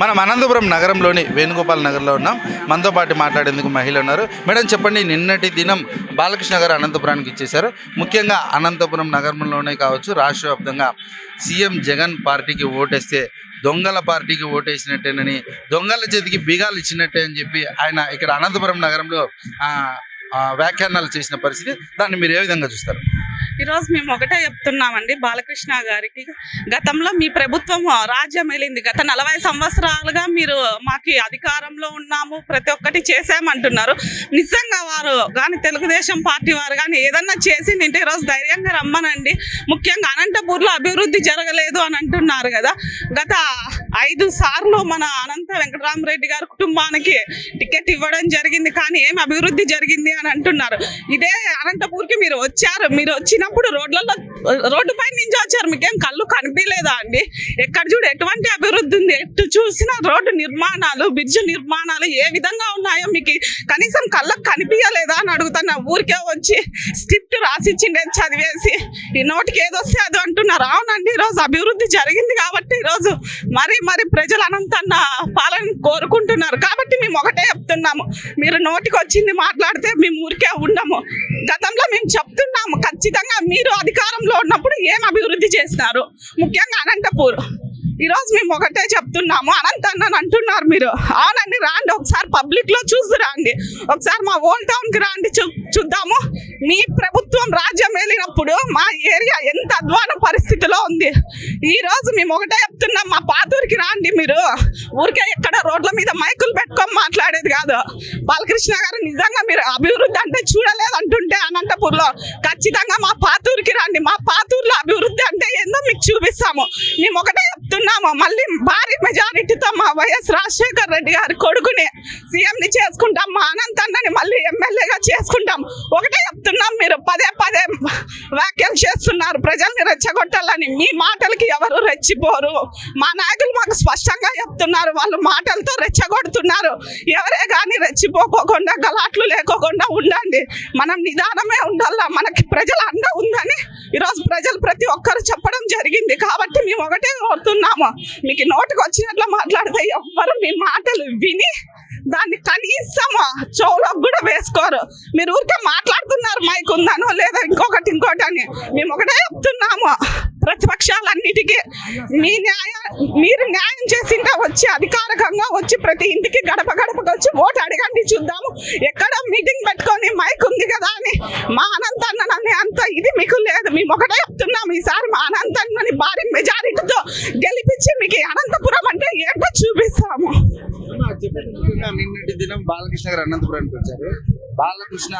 మనం అనంతపురం నగరంలోని వేణుగోపాల్ నగర్లో ఉన్నాం. మనతో పాటు మాట్లాడేందుకు మహిళలు ఉన్నారు. మేడం చెప్పండి, నిన్నటి దినం బాలకృష్ణ గారు అనంతపురానికి ఇచ్చేశారు. ముఖ్యంగా అనంతపురం నగరంలోనే కావచ్చు, రాష్ట్ర వ్యాప్తంగా సీఎం జగన్ పార్టీకి ఓటేస్తే దొంగల పార్టీకి ఓటేసినట్టేనని, దొంగల చేతికి బీగాలు ఇచ్చినట్టే అని చెప్పి ఆయన ఇక్కడ అనంతపురం నగరంలో వ్యాఖ్యానాలు చేసిన పరిస్థితి. దాన్ని మీరు ఏ విధంగా చూస్తారు? ఈరోజు మేము ఒకటే చెప్తున్నామండి బాలకృష్ణ గారికి. గతంలో మీ ప్రభుత్వం రాజ్యం వెళ్ళింది. గత 40 సంవత్సరాలుగా మీరు మాకు అధికారంలో ఉన్నాము, ప్రతి ఒక్కటి చేసామంటున్నారు. నిజంగా వారు కానీ తెలుగుదేశం పార్టీ వారు కానీ ఏదన్నా చేసి నింటే ఈరోజు ధైర్యంగా రమ్మనండి. ముఖ్యంగా అనంతపూర్లో అభివృద్ధి జరగలేదు అని అంటున్నారు కదా. గత 5 సార్లు మన అనంత వెంకటరామరెడ్డి గారి కుటుంబానికి టికెట్ ఇవ్వడం జరిగింది, కానీ ఏం అభివృద్ధి జరిగింది అని అంటున్నారు. ఇదే అనంతపూర్కి మీరు వచ్చారు, మీరు వచ్చినప్పుడు రోడ్డు పైన నుంచి వచ్చారు, మీకేం కళ్ళు కనిపించలేదా అండి? ఎక్కడ చూడు ఎటువంటి అభివృద్ధి ఉంది, ఎటు చూసినా రోడ్డు నిర్మాణాలు, బ్రిడ్జ్ నిర్మాణాలు ఏ విధంగా ఉన్నాయో మీకు కనీసం కళ్ళకు కనిపించలేదా అని అడుగుతున్నా. ఊరికే వచ్చి స్క్రిప్ట్ రాసిచ్చిండే చదివేసి ఈ నోటికి ఏదొస్తే అది అంటున్నారు. అవునండి, ఈరోజు అభివృద్ధి జరిగింది కాబట్టి ఈరోజు మరి ప్రజలు అనంతన్న పాలన కోరుకుంటున్నారు. కాబట్టి మేము ఒకటే చెప్తున్నాము, మీరు నోటికి వచ్చింది మాట్లాడితే మేము ఊరికే ఉండము. గతంలో మేము చెప్తున్నాము, ఖచ్చితంగా మీరు అధికారంలో ఉన్నప్పుడు ఏం అభివృద్ధి చేసినారు, ముఖ్యంగా అనంతపూర్. ఈరోజు మేము ఒకటే చెప్తున్నాము, అనంతన్న అంటున్నారు మీరు. అవునండి, రాండి ఒకసారి పబ్లిక్లో చూసి రండి, ఒకసారి మా ఓల్డ్ టౌన్కి రండి, చూద్దాము. మీ ప్రభుత్వం రాజ్యం వెళ్ళినప్పుడు మా ఏరియా ఎంత అధ్వాన పరిస్థితిలో ఉంది. ఈరోజు మేము ఒకటే చెప్తున్నాం, మా పాతూరికి రాండి. మీరు ఊరికే ఎక్కడ రోడ్ల మీద మైకులు పెట్టుకొని మాట్లాడేది కాదు. బాలకృష్ణ గారు నిజంగా మీరు అభివృద్ధి అంటే చూడలేదు అంటుంటే అనంతపూర్లో, ఖచ్చితంగా మా పాతూరికి రండి. మా పాతూరులో అభివృద్ధి అంటే ఏందో మీకు చూపిస్తాము. మేము ఒకటే చెప్తున్నాము, మళ్ళీ భారీ మెజారిటీతో మా వైఎస్ రాజశేఖర్ రెడ్డి గారి కొడుకుని సీఎంని చేసుకుంటాం, మా అనంతన్నని మళ్ళీ ఎమ్మెల్యేగా చేసుకుంటాం. ఒకటే చెప్తున్నాం, మీరు పదే వ్యాఖ్యలు చేస్తున్నారు ప్రజల్ని రెచ్చగొట్టాలని. మీ మాటలకి ఎవరు రెచ్చిపోరు. మా నాయకులు మాకు స్పష్టంగా చెప్తున్నారు, వాళ్ళు మాటలతో రెచ్చగొడుతున్నారు. ఎవరే కానీ రెచ్చిపోకోకుండా, గలాట్లు లేకోకుండా ఉండండి. మనం నిదానమే ఉండాలా, మనకి ప్రజల అండ ఉందని ఈరోజు ప్రజలు ప్రతి ఒక్కరు చెప్పడం జరిగింది. కాబట్టి మేము ఒకటే కోరుతున్నాము, మీకు నోటికి వచ్చినట్లు మాట్లాడితే ఎవ్వరు మీ మాటలు విని దాన్ని కనీసం చెవులకు కూడా వేసుకోరు. మీరు ఊరికే మాట్లాడుతున్నారు మైక్ ఉందనో లేదా ఇంకొకటి అని. మేము ఒకటే చెప్తున్నాము, ప్రతిపక్షాలన్నిటికీ మీరు న్యాయం చేసింటే వచ్చి అధికారికంగా వచ్చి ప్రతి ఇంటికి గడపకు వచ్చి ఓటు అడగండి, చూద్దాము. ఎక్కడ మీటింగ్ పెట్టుకొని మైక్ ఉంది కదా అని మా అనంతన్నని అంత ఇది మీకు లేదు. మేము ఒకటే చెప్తున్నాము, ఈసారి మా అనంతన్నని భారీ మెజారిటీతో గెలిపించి మీకు అనంతపురం అంటే ఏంటో చూపిస్తాము. నిన్నటి దినం బాలకృష్ణ గారు అనంతపురానికి వచ్చారు. బాలకృష్ణ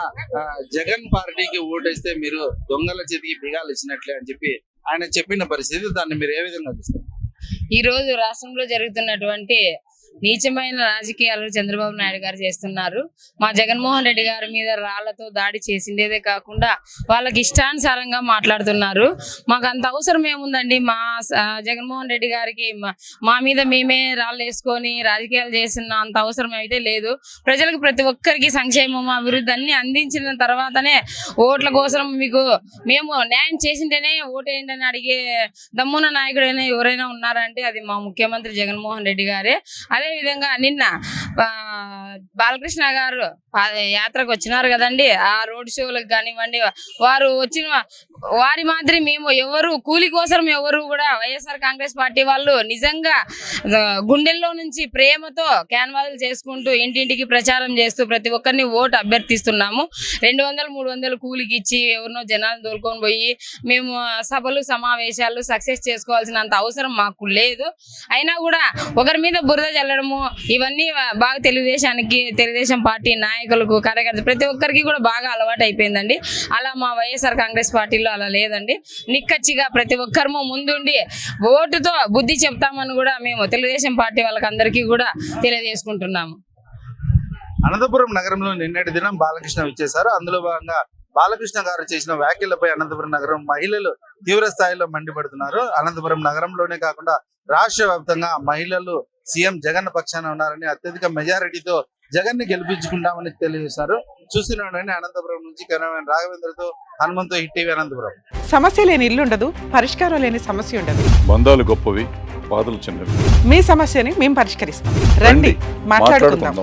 జగన్ పార్టీకి ఓటేస్తే మీరు దొంగల చేతికి బిగాలు ఇచ్చినట్లే అని చెప్పి ఆయన చెప్పిన పరిస్థితి. దాన్ని మీరు ఏ విధంగా చూస్తారు? ఈ రోజు రాష్ట్రంలో జరుగుతున్నటువంటి నీచమైన రాజకీయాలు చంద్రబాబు నాయుడు గారు చేస్తున్నారు. మా జగన్మోహన్ రెడ్డి గారి మీద రాళ్లతో దాడి చేసిండేదే కాకుండా వాళ్ళకి ఇష్టానుసారంగా మాట్లాడుతున్నారు. మాకు అంత అవసరం ఏముందండి? మా జగన్మోహన్ రెడ్డి గారికి మా మీద మేమే రాళ్ళు వేసుకొని రాజకీయాలు చేసిన అంత అవసరం అయితే లేదు. ప్రజలకు ప్రతి ఒక్కరికి సంక్షేమం, అభివృద్ధి అన్ని అందించిన తర్వాతనే ఓట్ల కోసం మీకు మేము న్యాయం చేసింటేనే ఓటేయండి అని అడిగే దమ్మున నాయకుడైనా ఎవరైనా ఉన్నారంటే అది మా ముఖ్యమంత్రి జగన్మోహన్ రెడ్డి గారే. అదే విధంగా నిన్న బాలకృష్ణ గారు యాత్రకు వచ్చినారు కదండి, ఆ రోడ్ షోలకు కానివ్వండి, వారు వచ్చిన వారి మాదిరి మేము ఎవరు కూలి కోసం ఎవరు కూడా వైఎస్ఆర్ కాంగ్రెస్ పార్టీ వాళ్ళు నిజంగా గుండెల్లో నుంచి ప్రేమతో క్యాన్వాసులు చేసుకుంటూ ఇంటింటికి ప్రచారం చేస్తూ ప్రతి ఒక్కరిని ఓటు అభ్యర్థిస్తున్నాము. 200-300 కూలికి ఇచ్చి ఎవరినో జనాలు దోలుకొని పోయి మేము సభలు సమావేశాలు సక్సెస్ చేసుకోవాల్సినంత అవసరం మాకు లేదు. అయినా కూడా ఒకరి మీద బురద చల్లడము ఇవన్నీ బాగా తెలుగుదేశం పార్టీ నాయకులకు, కార్యకర్తలు ప్రతి ఒక్కరికి కూడా బాగా అలవాటు అయిపోయిందండి. అలా మా వైఎస్ఆర్ కాంగ్రెస్ పార్టీలో అలా లేదండి. నిక్కచ్చిగా ప్రతి ఒక్కరము ముందుండి ఓటుతో బుద్ధి చెప్తామని కూడా మేము తెలుగుదేశం పార్టీ వాళ్ళకందరికీ కూడా తెలియజేసుకుంటున్నాము. అనంతపురం నగరంలో నిన్నటి దినం బాలకృష్ణ వచ్చేసారు. అందులో భాగంగా బాలకృష్ణ గారు చేసిన వ్యాఖ్యలపై అనంతపురం నగరం మహిళలు తీవ్ర స్థాయిలో మండిపడుతున్నారు. అనంతపురం నగరంలోనే కాకుండా రాష్ట్ర వ్యాప్తంగా మహిళలు సీఎం జగన్ పక్షాన ఉన్నారని, అత్యధిక మెజారిటీతో జగన్ ని గెలిపించుకుంటామని తెలియజేశారు. చూస్తున్నాడని అనంతపురం నుంచి కెమెరామెన్ రాఘవేంద్రతో హనుమంతో హిట్ టీవీ అనంతపురం. సమస్య లేని ఇల్లు ఉండదు, పరిష్కారం లేని సమస్య ఉండదు. బంధాలు గొప్పవి, బాధలు చిన్నవి. మీ సమస్యని మేము పరిష్కరిస్తాం. రండి, మాట్లాడుకుందాం.